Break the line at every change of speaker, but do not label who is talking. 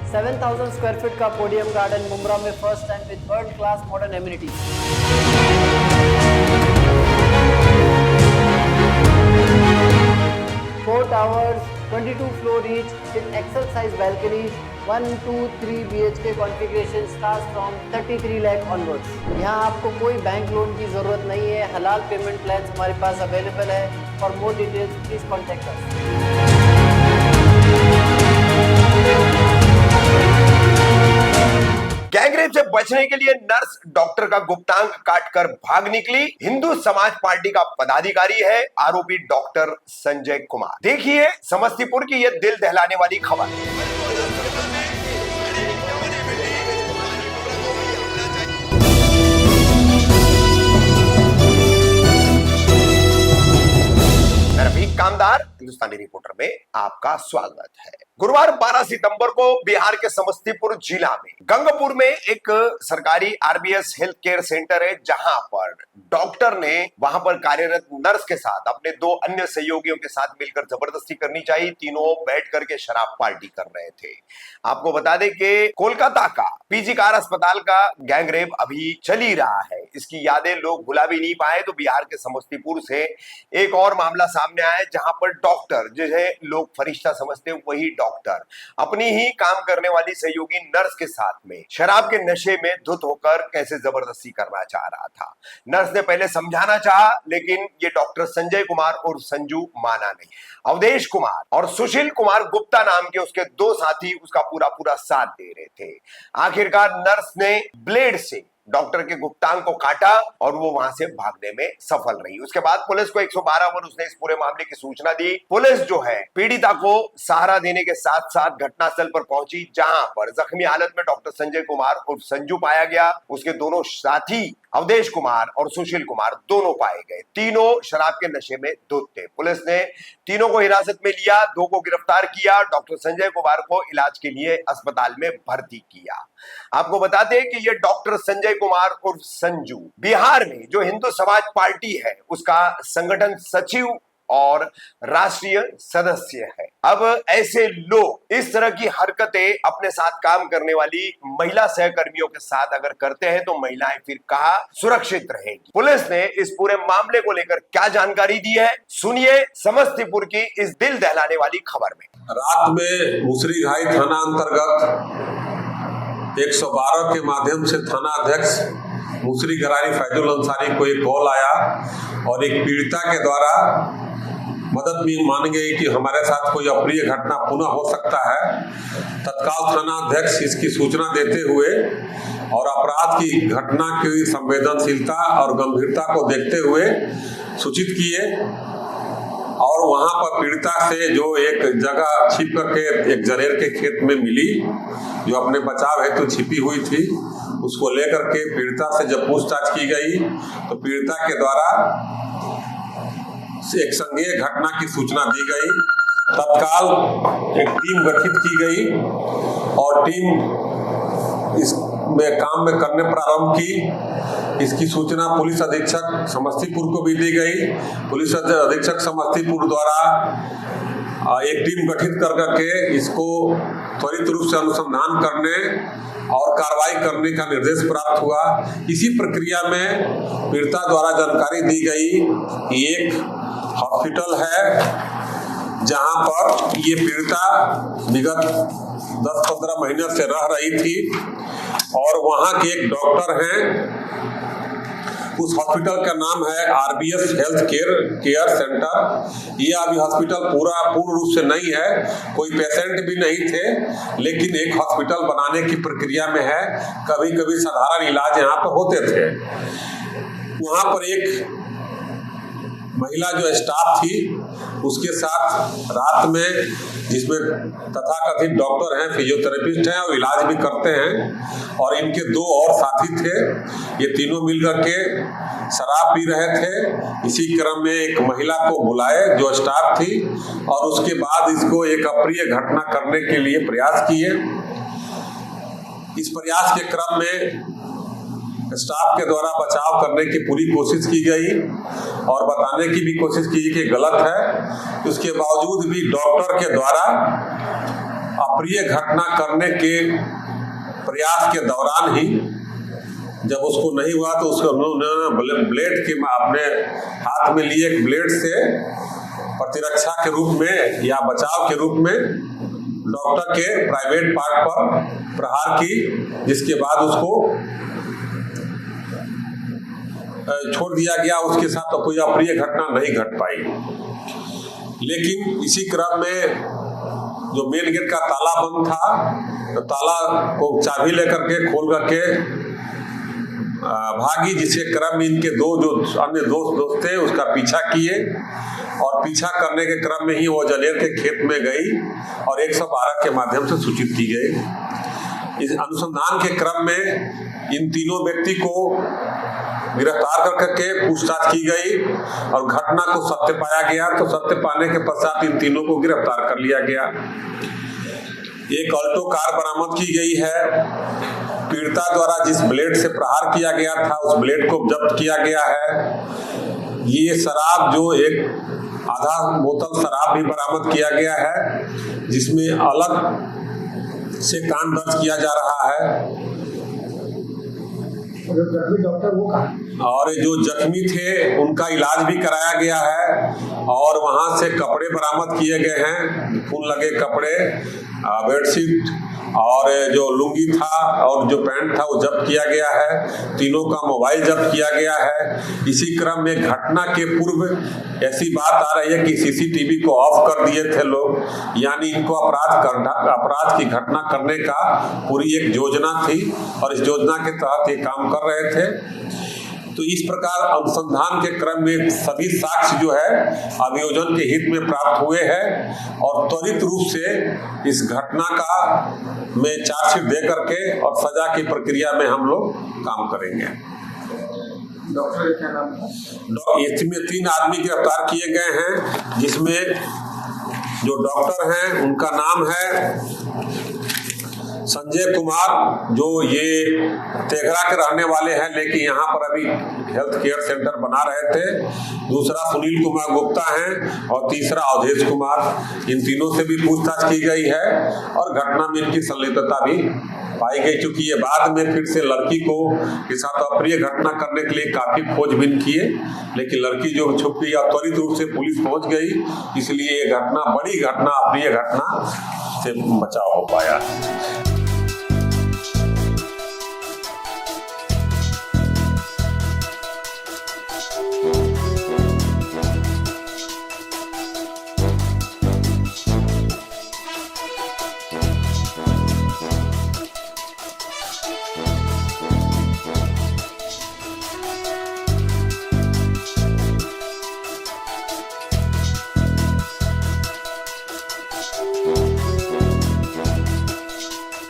7,000 square feet का podium garden Mumbra में first time with world class modern amenities. 4 towers, 22 floor each with excel size balconies, 1, 2, 3 BHK configuration starts from 33 lakh onwards। यहाँ आपको कोई bank loan की जरूरत नहीं है। हलाल पेमेंट प्लान हमारे पास अवेलेबल है। For more details please contact us.
Gang rape से बचने के लिए नर्स डॉक्टर का गुप्तांग काटकर भाग निकली। हिंदू समाज पार्टी का पदाधिकारी है आरोपी डॉक्टर संजय कुमार। देखिए समस्तीपुर की यह दिल दहलाने वाली खबर। रफीक कामदार हिंदुस्तानी रिपोर्टर में आपका स्वागत है। गुरुवार 12 सितंबर को बिहार के समस्तीपुर जिला में गंगपुर में एक सरकारी आरबीएस हेल्थ केयर सेंटर है, जहां पर डॉक्टर ने वहां पर कार्यरत नर्स के साथ अपने 2 अन्य सहयोगियों के साथ मिलकर जबरदस्ती करनी चाहिए। तीनों बैठ करके शराब पार्टी कर रहे थे। आपको बता दें कि कोलकाता का पीजी कार अस्पताल का गैंगरेप अभी चल ही रहा है। इसकी यादें लोग भुला भी नहीं पाए, तो बिहार के समस्तीपुर से एक और मामला सामने आया, जहां पर डॉक्टर जिसे लोग फरिश्ता समझते हैं, वही डॉक्टर अपनी ही काम करने वाली सहयोगी नर्स के साथ में शराब के नशे में धुत होकर कैसे जबरदस्ती करना चाह रहा था। नर्स ने पहले समझाना चाहा, लेकिन ये डॉक्टर संजय कुमार और संजू माना नहीं। अवधेश कुमार और सुशील कुमार गुप्ता नाम के उसके 2 साथी उसका पूरा साथ दे रहे थे। आखिरकार नर्स ने ब्लेड से डॉक्टर के गुप्तांग को काटा और वो वहां से भागने में सफल रही। उसके बाद पुलिस को 112 पर उसने इस पूरे मामले की सूचना दी। पुलिस जो है पीड़िता को सहारा देने के साथ साथ घटनास्थल पर पहुंची, जहां पर जख्मी हालत में डॉक्टर संजय कुमार और संजू पाया गया। उसके दोनों साथी अवधेश कुमार और सुशील कुमार दोनों पाए गए। तीनों शराब के नशे में धुत थे। पुलिस ने तीनों को हिरासत में लिया, 2 को गिरफ्तार किया। डॉक्टर संजय कुमार को इलाज के लिए अस्पताल में भर्ती किया। आपको बताते हैं कि ये डॉक्टर संजय कुमार और संजू बिहार में जो हिंदू समाज पार्टी है उसका संगठन सचिव और राष्ट्रीय सदस्य है। अब ऐसे लोग इस तरह की हरकतें अपने साथ काम करने वाली महिला सहकर्मियों के साथ अगर करते हैं, तो महिलाएं फिर कहाँ सुरक्षित रहेंगी। पुलिस ने इस पूरे मामले को लेकर क्या जानकारी दी है, सुनिए समस्तीपुर की इस दिल दहलाने वाली खबर में।
रात में मुसरीघाई थाना अंतर्गत 112 के माध्यम से थाना अध्यक्ष मुसरी गरारी फैजुल अंसारी को एक कॉल आया और एक पीड़िता के द्वारा मदद में मान गई कि हमारे साथ कोई अप्रिय घटना पुनः हो सकता है। तत्काल थाना अध्यक्ष इसकी सूचना देते हुए और अपराध की घटना की संवेदनशीलता और गंभीरता को देखते हुए सूचित किए और वहां पर पीड़िता से जो एक जगह छिप करके एक जरेर के खेत में मिली, जो अपने बचाव हेतु छिपी हुई थी, उसको लेकर के पीड़िता से जब पूछताछ की गई तो पीड़िता के द्वारा एक संज्ञेय घटना की सूचना दी गई। तत्काल एक टीम गठित की गई और टीम इसमें काम में करने प्रारंभ की। इसकी सूचना पुलिस अधीक्षक समस्तीपुर को भी दी गई। पुलिस अधीक्षक समस्तीपुर द्वारा एक टीम गठित कर करके इसको त्वरित रूप से अनुसंधान करने और कार्रवाई करने का निर्देश प्राप्त हुआ। इसी प्रक्रिया में पीड़िता द्वारा जानकारी दी गई कि एक हॉस्पिटल है जहां पर ये पीड़िता विगत 10-15 महीने से रह रही थी और वहां के एक डॉक्टर हैं। उस हॉस्पिटल का नाम है आरबीएस हेल्थ केयर सेंटर। ये अभी हॉस्पिटल पूर्ण रूप से नहीं है, कोई पेशेंट भी नहीं थे, लेकिन एक हॉस्पिटल बनाने की प्रक्रिया में है। कभी कभी साधारण इलाज यहाँ पर होते थे। वहाँ पर एक महिला जो स्टाफ थी उसके साथ रात में, जिसमें तथाकथित डॉक्टर हैं, फिजियोथेरेपिस्ट हैं और इलाज भी करते हैं, और इनके 2 और साथी थे। ये तीनों मिलकर के शराब पी रहे थे। इसी क्रम में एक महिला को बुलाए जो स्टाफ थी और उसके बाद इसको एक अप्रिय घटना करने के लिए प्रयास किए। इस प्रयास के क्रम में स्टाफ के द्वारा बचाव करने की पूरी कोशिश की गई और बताने की भी कोशिश की कि गलत है। उसके बावजूद भी डॉक्टर के द्वारा अप्रिय घटना करने के प्रयास के दौरान ही जब उसको नहीं हुआ तो उसको उन्होंने ब्लेड के अपने हाथ में लिए एक ब्लेड से प्रतिरक्षा के रूप में या बचाव के रूप में डॉक्टर के प्राइवेट पार्ट पर प्रहार की, जिसके बाद उसको छोड़ दिया गया। उसके साथ तो कोई अप्रिय घटना नहीं घट पाई। लेकिन इसी क्रम में जो मेन गेट का ताला बंद था, तो ताला को चाबी लेकर के खोल करके भागी, जिसके क्रम में इनके जो अन्य दोस्त थे उसका पीछा किए और पीछा करने के क्रम में ही वो जनेर के खेत में गई और 112 के माध्यम से सूचित की गई। इस अनुसंधान के क्रम में इन तीनों व्यक्ति को गिरफ्तार करके पूछताछ की गई और घटना को सत्य पाया गया। तो सत्य पाने के पश्चात इन तीनों को गिरफ्तार कर लिया गया। एक अल्टो कार बरामद की गई है। पीड़िता द्वारा जिस ब्लेड से प्रहार किया गया था उस ब्लेड को जब्त किया गया है। ये शराब जो एक आधा बोतल शराब भी बरामद किया गया है, जिसमें अलग से कांड दर्ज किया जा रहा है।
जख्मी डॉक्टर वो कहा
और जो जख्मी थे उनका इलाज भी कराया गया है और वहां से कपड़े बरामद किए गए हैं, खून लगे कपड़े, बेडशीट और जो लुंगी था और जो पैंट था वो जब्त किया गया है। तीनों का मोबाइल जब्त किया गया है। इसी क्रम में घटना के पूर्व ऐसी बात आ रही है कि सीसीटीवी को ऑफ कर दिए थे लोग, यानी इनको अपराध की घटना करने का पूरी एक योजना थी और इस योजना के तहत ये काम कर रहे थे। तो इस प्रकार अनुसंधान के क्रम में सभी साक्ष्य जो है अभियोजन के हित में प्राप्त हुए हैं और त्वरित रूप से इस घटना का में चार्जशीट दे करके और सजा की प्रक्रिया में हम लोग काम करेंगे।
डॉक्टर का क्या नाम था?
इसमें 3 आदमी गिरफ्तार किए गए हैं, जिसमें जो डॉक्टर हैं उनका नाम है संजय कुमार, जो ये तेघरा के रहने वाले हैं लेकिन यहाँ पर अभी हेल्थ केयर सेंटर बना रहे थे। दूसरा सुनील कुमार गुप्ता हैं और तीसरा अवधेश कुमार। इन तीनों से भी पूछताछ की गई है और घटना में इनकी संलिप्तता भी पाई गई, क्योंकि ये बाद में फिर से लड़की को के साथ अप्रिय घटना करने के लिए काफी खोजबीन किए, लेकिन लड़की जो छुप गई और त्वरित रूप से पुलिस पहुंच गई, इसलिए ये घटना बड़ी घटना अप्रिय घटना से बचाव हो पाया।